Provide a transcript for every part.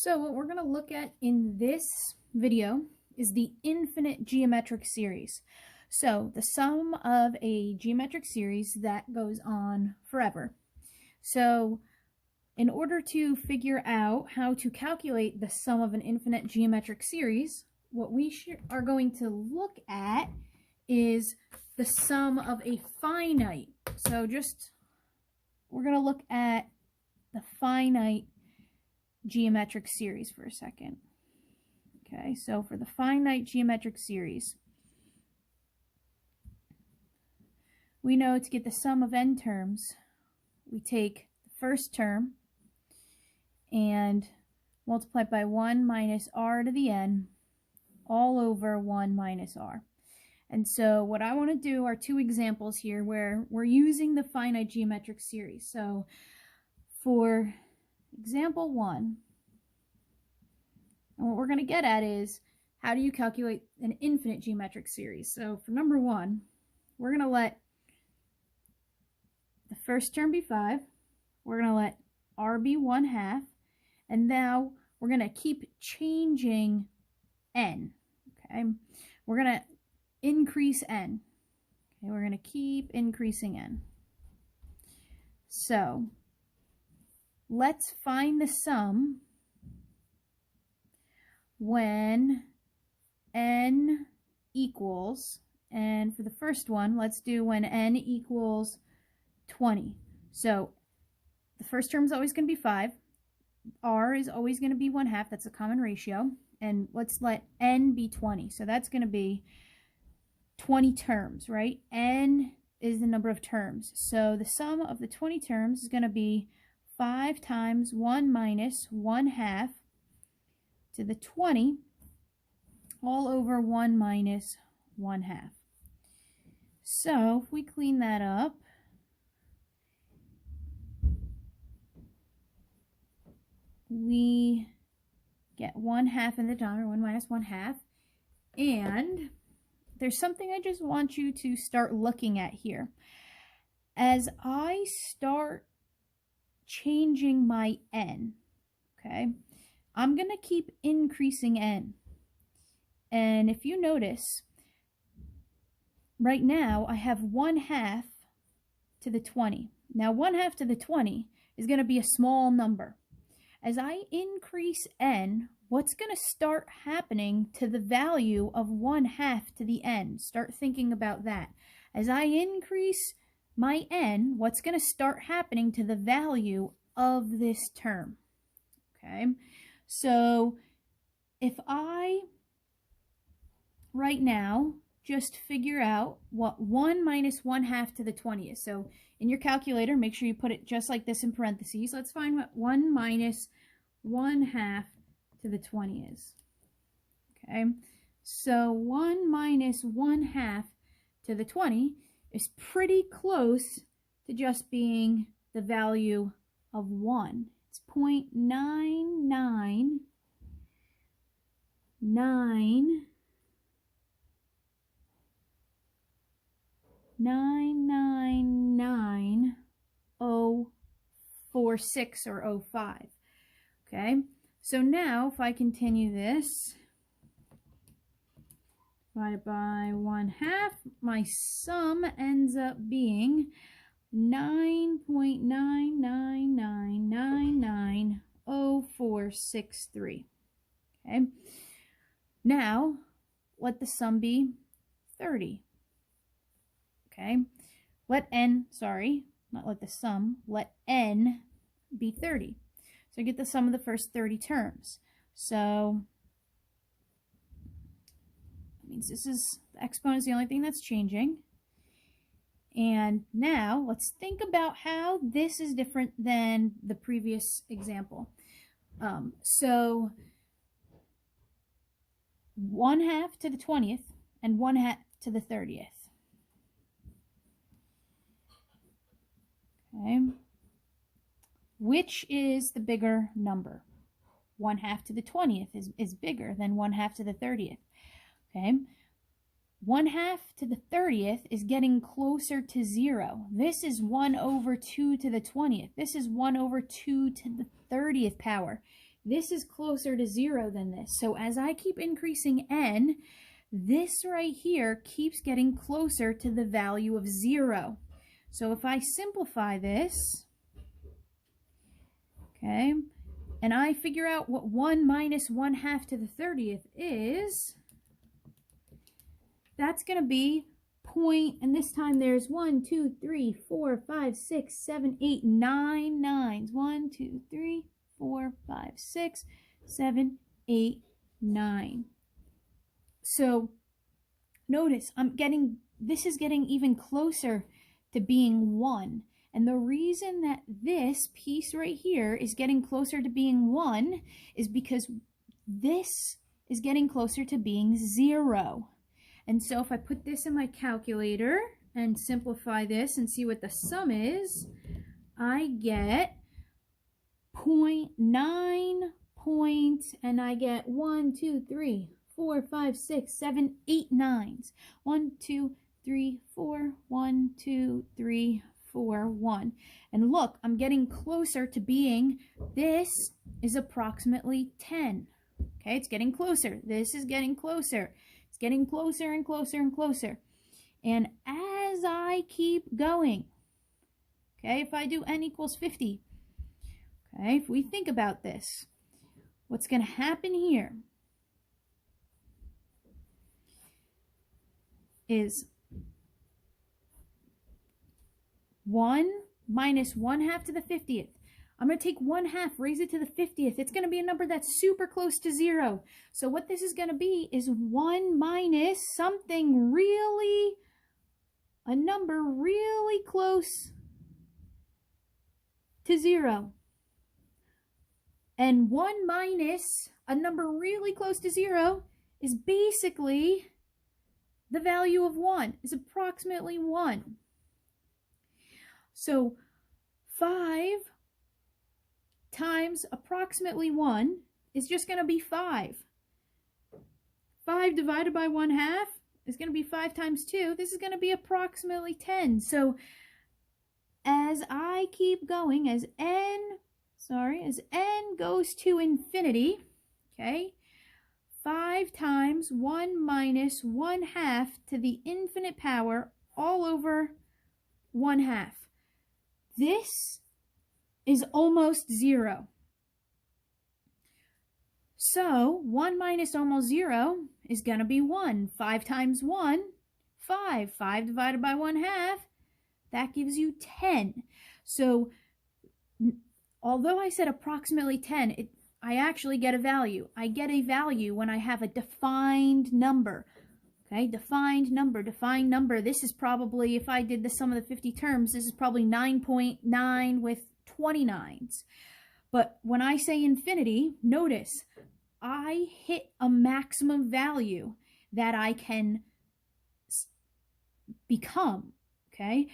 So what we're going to look at in this video is the infinite geometric series. So the sum of a geometric series that goes on forever. So in order to figure out how to calculate the sum of an infinite geometric series, what we are going to look at is the sum of a finite. So we're going to look at the finite geometric series for a second. Okay, so for the finite geometric series, we know to get the sum of n terms, we take the first term and multiply it by 1 minus r to the n all over 1 minus r. And so what I want to do are two examples here where we're using the finite geometric series. So for example 1, and what we're going to get at is how do you calculate an infinite geometric series. So for number 1, we're going to let the first term be 5. We're going to let r be 1/2. And now we're going to keep changing n. Okay, we're going to increase n. Okay, we're going to keep increasing n. So let's find the sum when n equals, and for the first one, let's do when n equals 20. So the first term is always going to be 5. R is always going to be 1/2. That's a common ratio. And let's let n be 20. So that's going to be 20 terms, right? N is the number of terms. So the sum of the 20 terms is going to be 5 times 1 minus 1/2 to the 20 all over 1 minus 1/2. So if we clean that up, we get 1/2 in the denominator, 1 minus 1/2. And there's something I just want you to start looking at here. As I start changing my n, okay, I'm going to keep increasing n. And if you notice, right now I have 1/2 to the 20. Now 1/2 to the 20 is going to be a small number. As I increase n, what's going to start happening to the value of 1/2 to the n? Start thinking about that. As I increase my n, what's going to start happening to the value of this term? Okay, so if I right now just figure out what 1 minus 1/2 to the 20 is. So in your calculator, make sure you put it just like this in parentheses. Let's find what 1 minus 1/2 to the 20 is. Okay, so 1 minus 1/2 to the 20 is pretty close to just being the value of 1. It's 0.9999046 or 05. Okay, so now if I continue this, divided by 1/2, my sum ends up being 9.999990463. Okay, now let the sum be 30. Okay, let n be 30. So I get the sum of the first 30 terms. So that means the exponent is the only thing that's changing. And now let's think about how this is different than the previous example. So 1/2 to the 20th and 1/2 to the 30th. Okay. Which is the bigger number? 1/2 to the 20th is bigger than 1/2 to the 30th. Okay. 1/2 to the 30th is getting closer to 0. This is 1 over 2 to the 20th. This is 1 over 2 to the 30th power. this is closer to 0 than this. So as I keep increasing n, this right here keeps getting closer to the value of 0. So if I simplify this, okay, and I figure out what 1 minus 1/2 to the 30th is, that's going to be point, and this time there's 1, 2, 3, 4, 5, 6, 7, 8, 9 nines. 1, 2, 3, 4, 5, 6, 7, 8, 9. So notice this is getting even closer to being 1. And the reason that this piece right here is getting closer to being 1 is because this is getting closer to being 0. And so if I put this in my calculator and simplify this and see what the sum is, I get 0.9 and I get 1, 2, 3, 4, 5, 6, 7, 8 nines. 1, 2, 3, 4, 1, 2, 3, 4, 1. And look, I'm getting closer to being, this is approximately 10. Okay, it's getting closer. This is getting closer. It's getting closer and closer and closer. And as I keep going, okay, if I do n equals 50, okay, if we think about this, what's going to happen here is 1 minus 1/2 to the 50th. I'm going to take 1/2, raise it to the 50th. It's going to be a number that's super close to 0. So what this is going to be is 1 minus something really, a number really close to 0. And 1 minus a number really close to 0 is basically the value of 1, is approximately 1. So 5 times approximately 1 is just going to be 5. 5 divided by 1/2 is going to be 5 times 2. This is going to be approximately 10. So as I keep going, as n goes to infinity, okay, 5 times 1 minus 1/2 to the infinite power all over 1/2. This is almost 0. So 1 minus almost 0 is going to be 1. 5 times 1, 5. 5 divided by 1/2, that gives you 10. So although I said approximately 10, I actually get a value. I get a value when I have a defined number. Okay, defined number. This is probably, if I did the sum of the 50 terms, this is probably 9.9 with 29s. But when I say infinity, notice, I hit a maximum value that I can become, okay?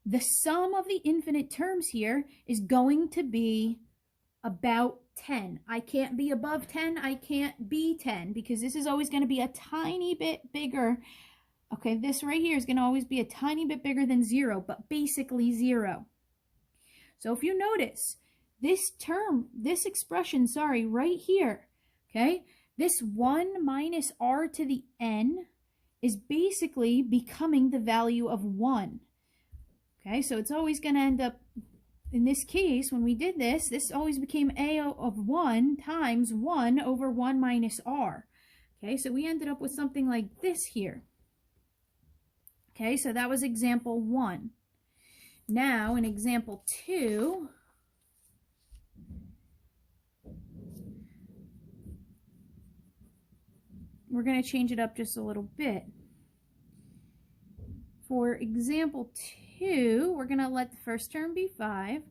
The sum of the infinite terms here is going to be about 10. I can't be above 10. I can't be 10 because this is always going to be a tiny bit bigger. Okay, this right here is going to always be a tiny bit bigger than 0, but basically 0. So if you notice, this term, this expression, right here, okay, this 1 minus r to the n is basically becoming the value of 1. Okay, so it's always going to end up, in this case, when we did this, this always became a of 1 times 1 over 1 minus r. Okay, so we ended up with something like this here. Okay, so that was example 1. Now, in example 2, we're going to change it up just a little bit. For example 2, we're going to let the first term be 5,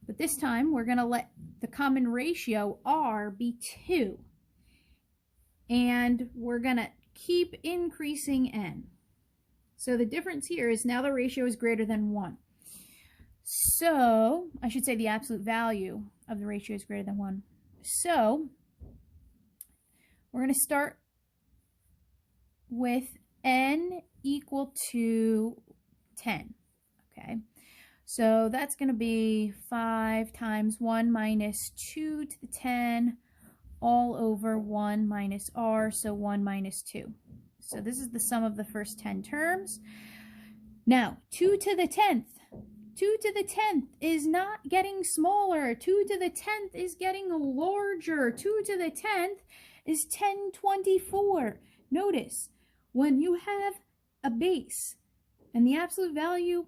but this time we're going to let the common ratio r be 2. And we're going to keep increasing n. So the difference here is now the ratio is greater than 1. So, I should say the absolute value of the ratio is greater than 1. So, we're going to start with n equal to 10. Okay, so that's going to be 5 times 1 minus 2 to the 10 all over 1 minus r, so 1 minus 2. So this is the sum of the first 10 terms. Now, 2 to the 10th. 2 to the 10th is not getting smaller. 2 to the 10th is getting larger. 2 to the 10th is 1024. Notice, when you have a base and the absolute value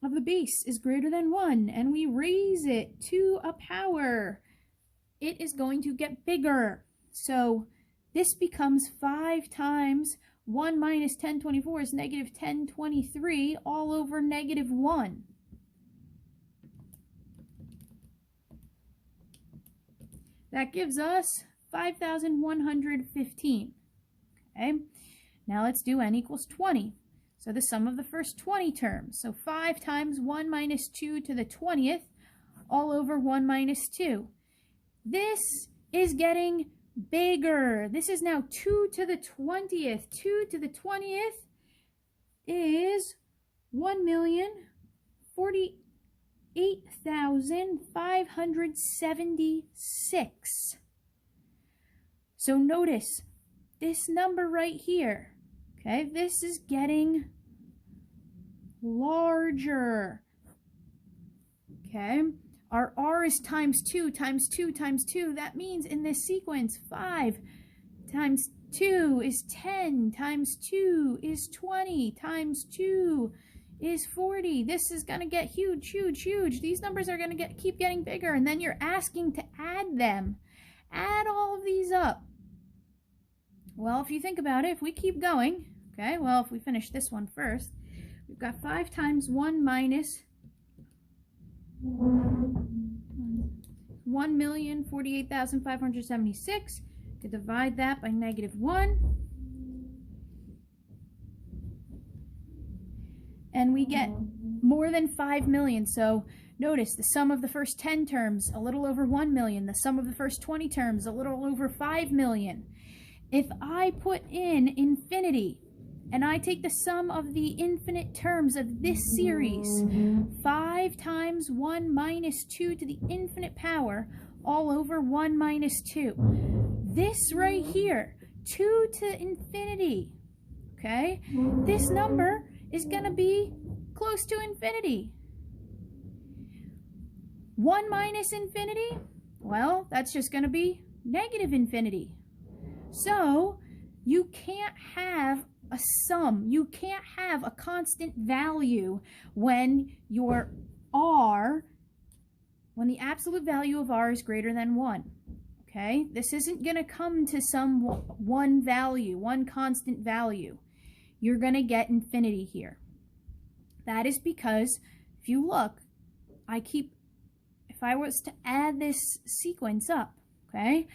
of the base is greater than 1 and we raise it to a power, it is going to get bigger. So this becomes 5 times 1 minus 1024 is negative 1023 all over negative 1. That gives us 5,115. Okay, now let's do n equals 20. So the sum of the first 20 terms. So 5 times 1 minus 2 to the 20th all over 1 minus 2. This is getting bigger. This is now 2 to the 20th. 2 to the 20th is 1,048,576. So notice this number right here. Okay, this is getting larger. Okay, our r is times 2 times 2 times 2. That means in this sequence, 5 times 2 is 10, times 2 is 20, times 2 is 40. This is going to get huge, huge, huge. These numbers are going to keep getting bigger, and then you're asking to add them. Add all of these up. Well, if you think about it, if we keep going, okay, well, if we finish this one first, we've got 5 times 1 minus 1,048,576. To divide that by negative 1. And we get more than 5 million. So notice the sum of the first 10 terms, a little over 1 million. The sum of the first 20 terms, a little over 5 million. If I put in infinity, and I take the sum of the infinite terms of this series, 5 times 1 minus 2 to the infinite power, all over 1 minus 2. This right here, 2 to infinity, okay? This number is going to be close to infinity. 1 minus infinity, well, that's just going to be negative infinity. So you can't have a sum. You can't have a constant value when your r, when the absolute value of r is greater than 1. Okay? This isn't going to come to some one value, one constant value. You're going to get infinity here. That is because, if you look, if I was to add this sequence up, okay,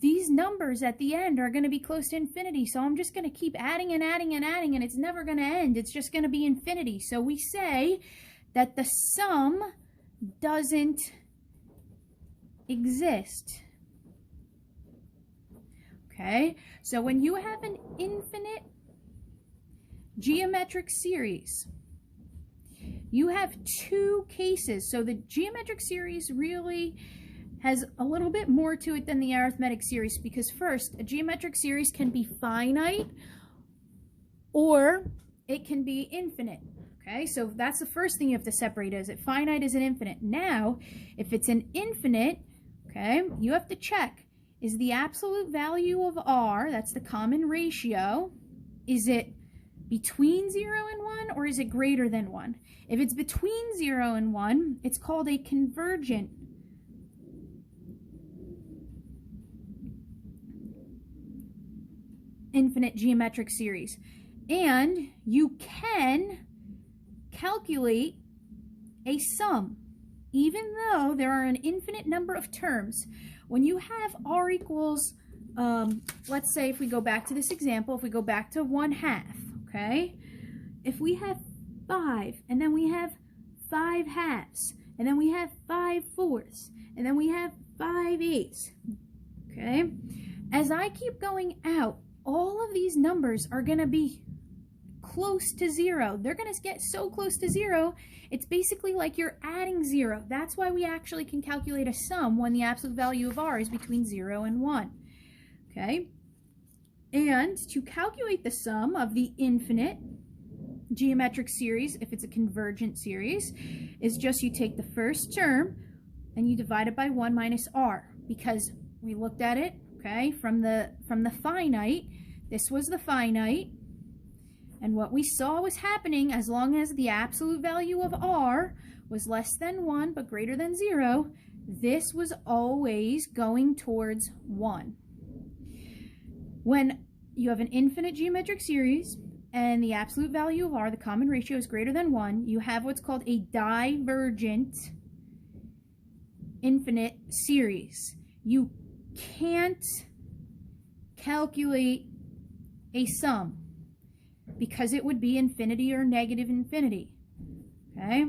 these numbers at the end are going to be close to infinity. So I'm just going to keep adding and adding and adding, and it's never going to end. It's just going to be infinity. So we say that the sum doesn't exist. Okay? So when you have an infinite geometric series, you have two cases. So the geometric series really has a little bit more to it than the arithmetic series, because first, a geometric series can be finite or it can be infinite. Okay, so that's the first thing you have to separate. Is it finite? Is it infinite? Now, if it's an infinite, okay, you have to check, is the absolute value of r, that's the common ratio, is it between 0 and 1, or is it greater than 1? If it's between 0 and 1, it's called a convergent infinite geometric series. And you can calculate a sum, even though there are an infinite number of terms. When you have r equals, let's say if we go back to this example, if we go back to 1/2, okay? If we have 5, and then we have 5/2, and then we have 5/4, and then we have 5/8, okay? As I keep going out, all of these numbers are going to be close to 0. They're going to get so close to 0, it's basically like you're adding 0. That's why we actually can calculate a sum when the absolute value of r is between 0 and 1. Okay? And to calculate the sum of the infinite geometric series, if it's a convergent series, is just you take the first term and you divide it by 1 minus r, because we looked at it, okay, from the finite. This was the finite, and what we saw was happening as long as the absolute value of r was less than 1 but greater than 0, this was always going towards 1. When you have an infinite geometric series and the absolute value of r, the common ratio, is greater than 1, you have what's called a divergent infinite series. You can't calculate a sum because it would be infinity or negative infinity. Okay?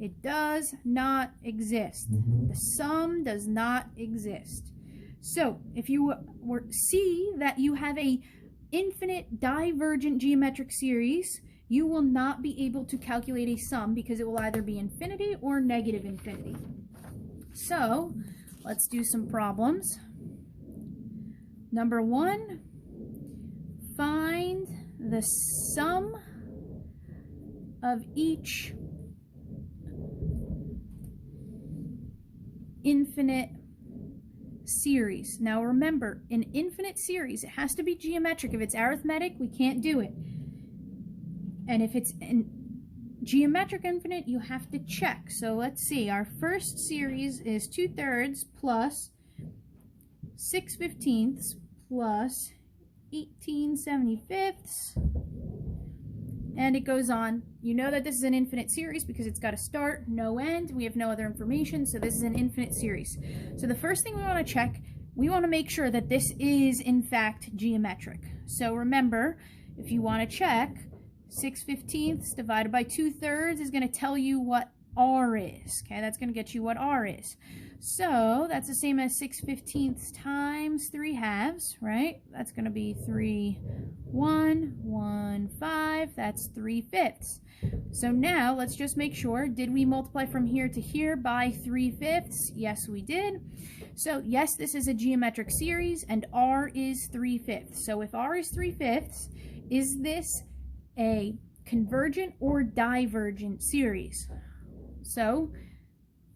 It does not exist. The sum does not exist. So if you see that you have a infinite divergent geometric series, you will not be able to calculate a sum because it will either be infinity or negative infinity. So let's do some problems. Number 1, find the sum of each infinite series. Now remember, an infinite series, it has to be geometric. If it's arithmetic, we can't do it. And if it's geometric infinite, you have to check. So let's see, our first series is 2/3 plus 6/15 plus 18/75, and it goes on. You know that this is an infinite series because it's got a start, no end. We have no other information, so this is an infinite series. So the first thing we want to check, we want to make sure that this is in fact geometric. So remember, if you want to check, 6/15 divided by 2/3 is going to tell you what r is. Okay, that's going to get you what r is. So that's the same as 6/15 times 3/2, right? That's going to be 3, 1, 1, 5. That's 3/5. So now let's just make sure, did we multiply from here to here by 3/5? Yes, we did. So yes, this is a geometric series and r is 3/5. So if r is 3/5, is this a convergent or divergent series? So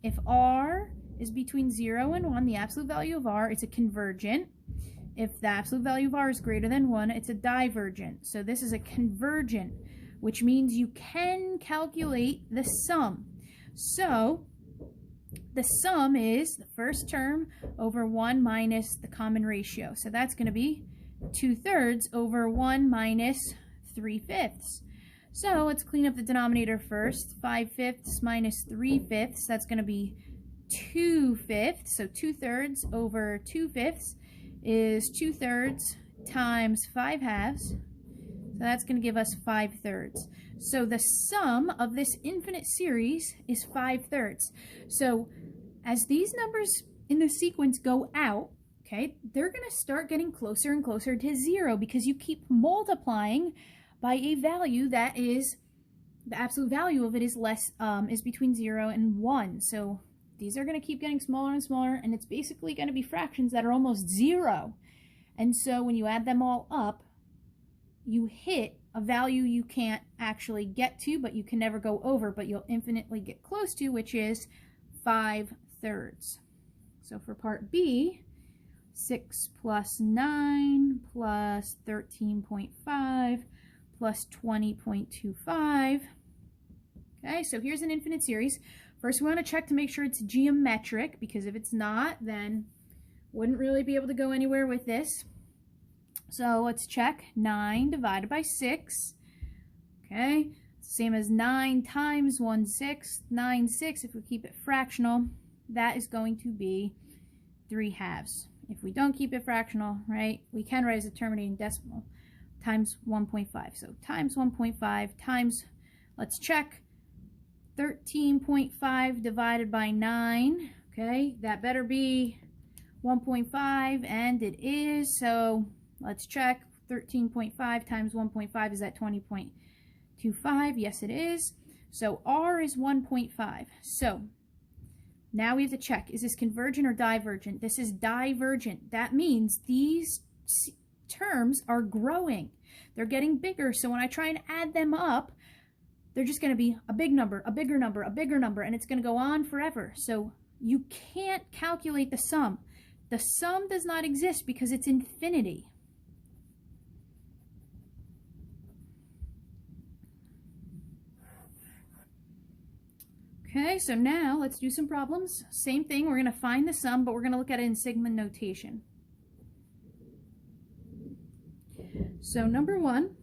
if r is between 0 and 1, the absolute value of r, it's a convergent. If the absolute value of r is greater than 1, it's a divergent. So this is a convergent, which means you can calculate the sum. So the sum is the first term over 1 minus the common ratio. So that's going to be 2/3 over 1 minus 3/5. So let's clean up the denominator first. 5/5 minus 3/5, that's going to be 2/5. So 2/3 over 2/5 is 2/3 times 5/2. So that's going to give us 5/3. So the sum of this infinite series is 5/3. So as these numbers in the sequence go out, okay, they're going to start getting closer and closer to 0 because you keep multiplying by a value that is, the absolute value of it is less, is between 0 and 1. So these are going to keep getting smaller and smaller, and it's basically going to be fractions that are almost 0. And so when you add them all up, you hit a value you can't actually get to, but you can never go over, but you'll infinitely get close to, which is 5/3. So for part B, 6 plus 9 plus 13.5 plus 20.25. Okay, so here's an infinite series. First, we want to check to make sure it's geometric, because if it's not, then wouldn't really be able to go anywhere with this. So let's check. 9 divided by 6. Okay, same as 9 times 1/6. 9/6, if we keep it fractional, that is going to be 3/2. If we don't keep it fractional, right, we can write as a terminating decimal, times 1.5. So times 1.5 times, let's check, 13.5 divided by 9. Okay, that better be 1.5, and it is. So let's check. 13.5 times 1.5 is at 20.5. 0.25, yes it is. So R is 1.5. So now we have to check, is this convergent or divergent? This is divergent. That means these terms are growing. They're getting bigger. So when I try and add them up, they're just going to be a big number, a bigger number, a bigger number, and it's going to go on forever. So you can't calculate the sum. The sum does not exist because it's infinity. Okay, so now let's do some problems. Same thing, we're going to find the sum, but we're going to look at it in sigma notation. So number 1,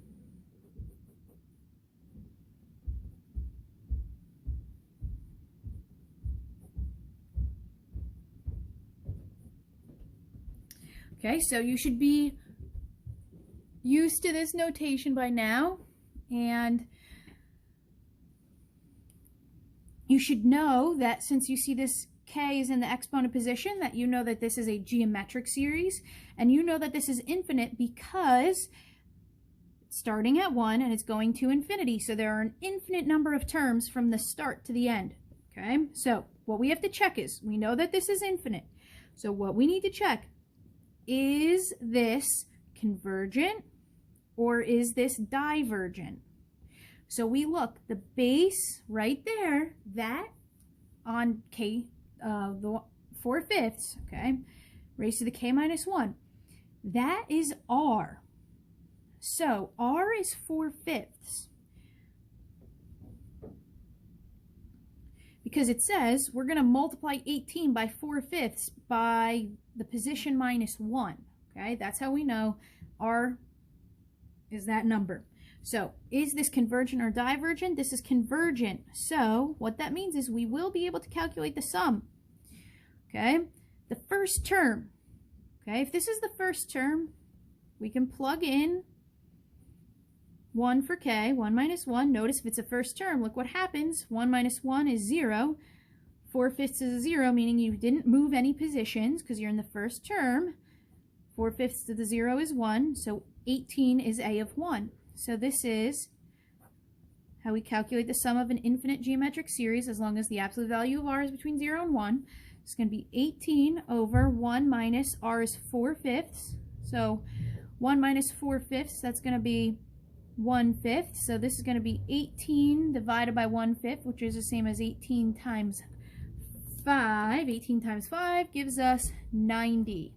okay, so you should be used to this notation by now, and you should know that since you see this k is in the exponent position, that you know that this is a geometric series, and you know that this is infinite because it's starting at 1 and it's going to infinity. So there are an infinite number of terms from the start to the end. Okay, so what we have to check is, we know that this is infinite. So what we need to check, is this convergent or is this divergent? So we look, the base right there, that on k, the 4/5, okay, raised to the k minus 1, that is r. So r is 4/5. Because it says we're going to multiply 18 by 4/5 by the position minus 1. Okay, that's how we know r is that number. So is this convergent or divergent? This is convergent. So what that means is we will be able to calculate the sum. Okay, the first term. Okay, if this is the first term, we can plug in 1 for k, 1 minus 1. Notice if it's a first term, look what happens. 1 minus 1 is 0. 4/5 is 0, meaning you didn't move any positions because you're in the first term. 4/5 to the 0 is 1, so 18 is a of 1. So this is how we calculate the sum of an infinite geometric series as long as the absolute value of r is between 0 and 1. It's going to be 18 over 1 minus r is 4/5. So 1 minus 4/5, that's going to be 1/5. So this is going to be 18 divided by 1/5, which is the same as 18 times 5. 18 times 5 gives us 90.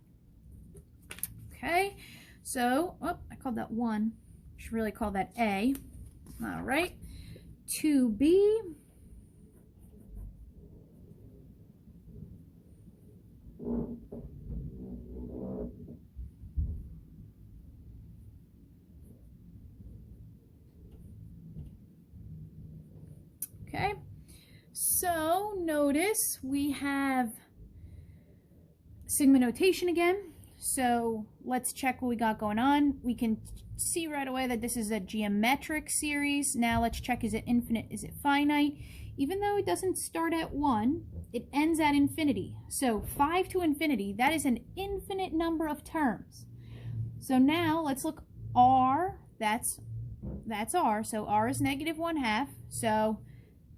Okay, so, oh, I called that 1. Should really call that A. All right, 2B. Okay, so notice we have sigma notation again. So let's check what we got going on. We can see right away that this is a geometric series. Now let's check, is it infinite, is it finite? Even though it doesn't start at 1, it ends at infinity. So 5 to infinity, that is an infinite number of terms. So now let's look, r, that's r, so r is -1/2. So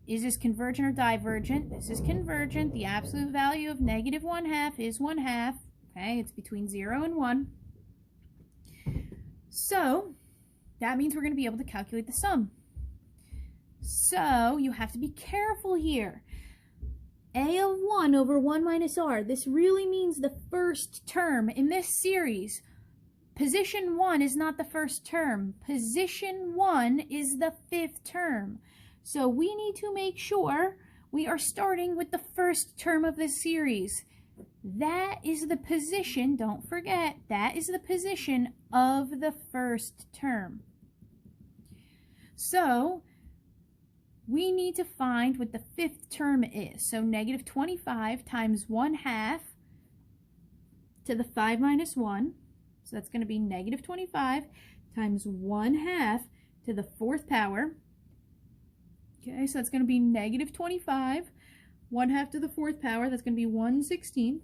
is this convergent or divergent? This is convergent. The absolute value of -1/2 is 1/2. Okay, it's between 0 and 1. So that means we're going to be able to calculate the sum. So you have to be careful here. A of 1 over 1 minus r. This really means the first term in this series. Position 1 is not the first term. Position 1 is the 5th term. So we need to make sure we are starting with the first term of this series. That is the position, don't forget, that is the position of the first term. So we need to find what the 5th term is. So -25 times 1/2 to the 5 minus 1. So that's going to be -25 times 1/2 to the 4th power. Okay, so that's going to be -25. 1/2 to the 4th power, that's going to be 1/16.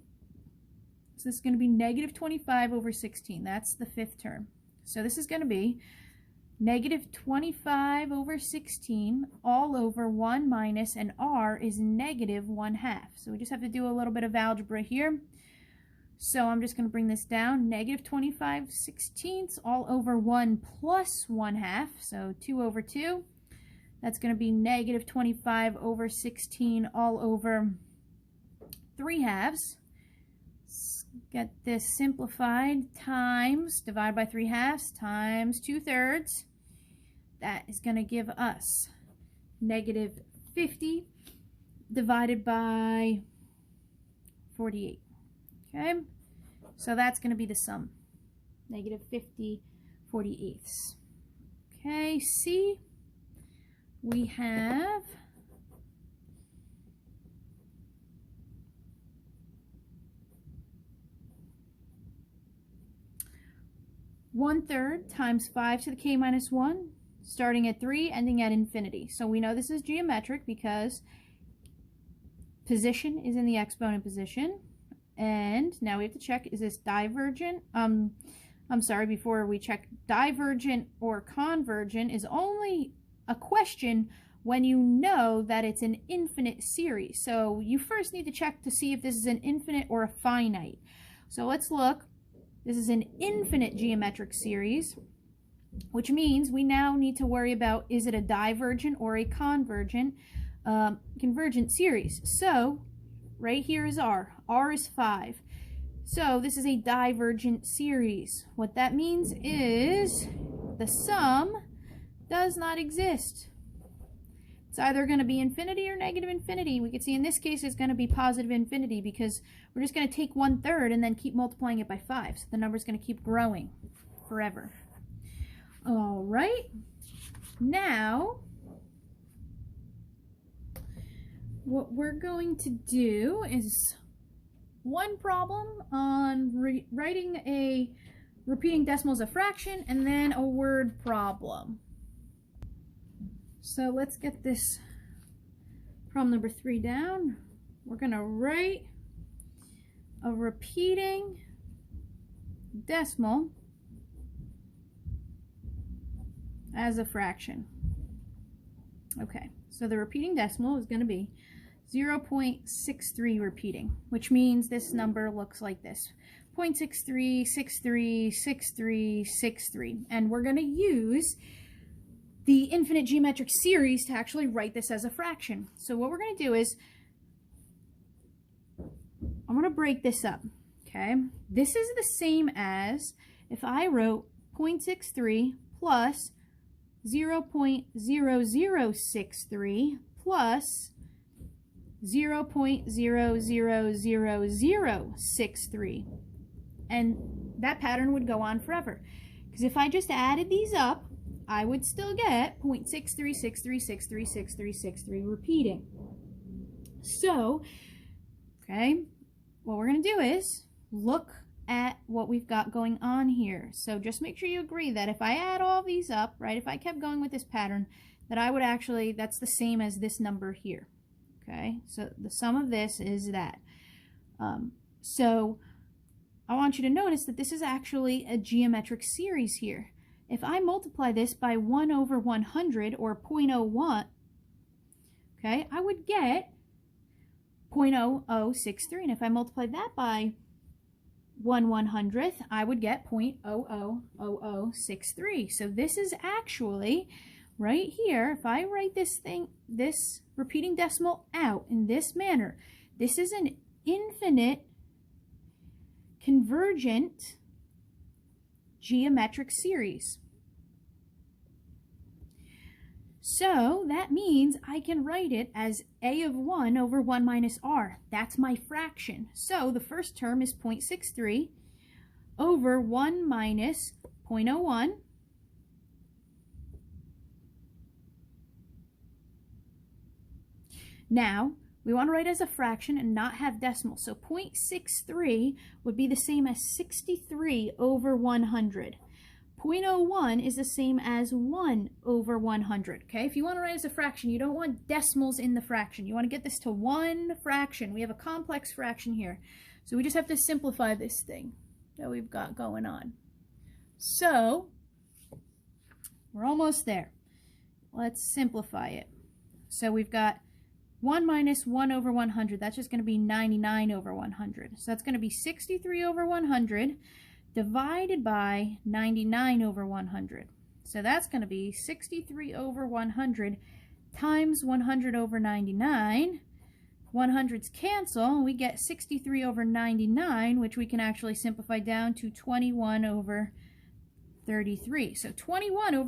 So this is going to be -25 over 16. That's the 5th term. So this is going to be negative 25 over 16 all over 1 minus, and r is negative 1/2. So we just have to do a little bit of algebra here. So I'm just going to bring this down. Negative 25/16 all over 1 plus 1/2. So 2 over 2. That's going to be negative 25 over 16 all over 3/2. Let's get this simplified. Times, divide by 3/2 times 2/3. That is going to give us negative 50 divided by 48. Okay, so that's going to be the sum. Negative 50/48. Okay, C, we have one-third times 5 to the k minus 1, starting at 3, ending at infinity. So we know this is geometric because position is in the exponent position. And now we have to check, is this divergent? I'm sorry, before we check, divergent or convergent is only a question when you know that it's an infinite series. So you first need to check to see if this is an infinite or a finite. So let's look. This is an infinite geometric series, which means we now need to worry about, is it a divergent or a convergent series. So right here is r. R is 5. So this is a divergent series. What that means is the sum does not exist. It's either going to be infinity or negative infinity. We could see in this case it's going to be positive infinity because we're just going to take 1/3 and then keep multiplying it by 5. So the number is going to keep growing forever. All right. Now, what we're going to do is one problem on writing a repeating decimal as a fraction, and then a word problem. So let's get this problem number 3 down. We're going to write a repeating decimal as a fraction. Okay, so the repeating decimal is going to be 0.63 repeating, which means this number looks like this. 0.63, 63, 63, 63. And we're going to use the infinite geometric series to actually write this as a fraction. So what we're going to do is, I'm going to break this up, okay? This is the same as if I wrote 0.63 plus 0.0063 plus 0.000063, and that pattern would go on forever, because if I just added these up, I would still get 0.6363636363 repeating. So, okay, what we're going to do is look at what we've got going on here. So just make sure you agree that if I add all these up, right, if I kept going with this pattern, that I would actually, that's the same as this number here. Okay, so the sum of this is that. So I want you to notice that this is actually a geometric series here. If I multiply this by 1 over 100, or 0.01, okay, I would get 0.0063. And if I multiply that by 1/100th, I would get 0.000063. So this is actually right here. If I write this repeating decimal out in this manner, this is an infinite convergent geometric series. So that means I can write it as a of 1 over 1 minus r. That's my fraction. So the first term is 0.63 over 1 minus 0.01. Now, we want to write as a fraction and not have decimals. So 0.63 would be the same as 63 over 100. 0.01 is the same as 1 over 100. Okay, if you want to write as a fraction, you don't want decimals in the fraction. You want to get this to one fraction. We have a complex fraction here. So we just have to simplify this thing that we've got going on. So We're almost there. Let's simplify it. So we've got 1 minus 1 over 100. That's just going to be 99 over 100. So that's going to be 63 over 100 divided by 99 over 100. So that's going to be 63 over 100 times 100 over 99. 100s cancel, and we get 63 over 99, which we can actually simplify down to 21 over 33. So 21 over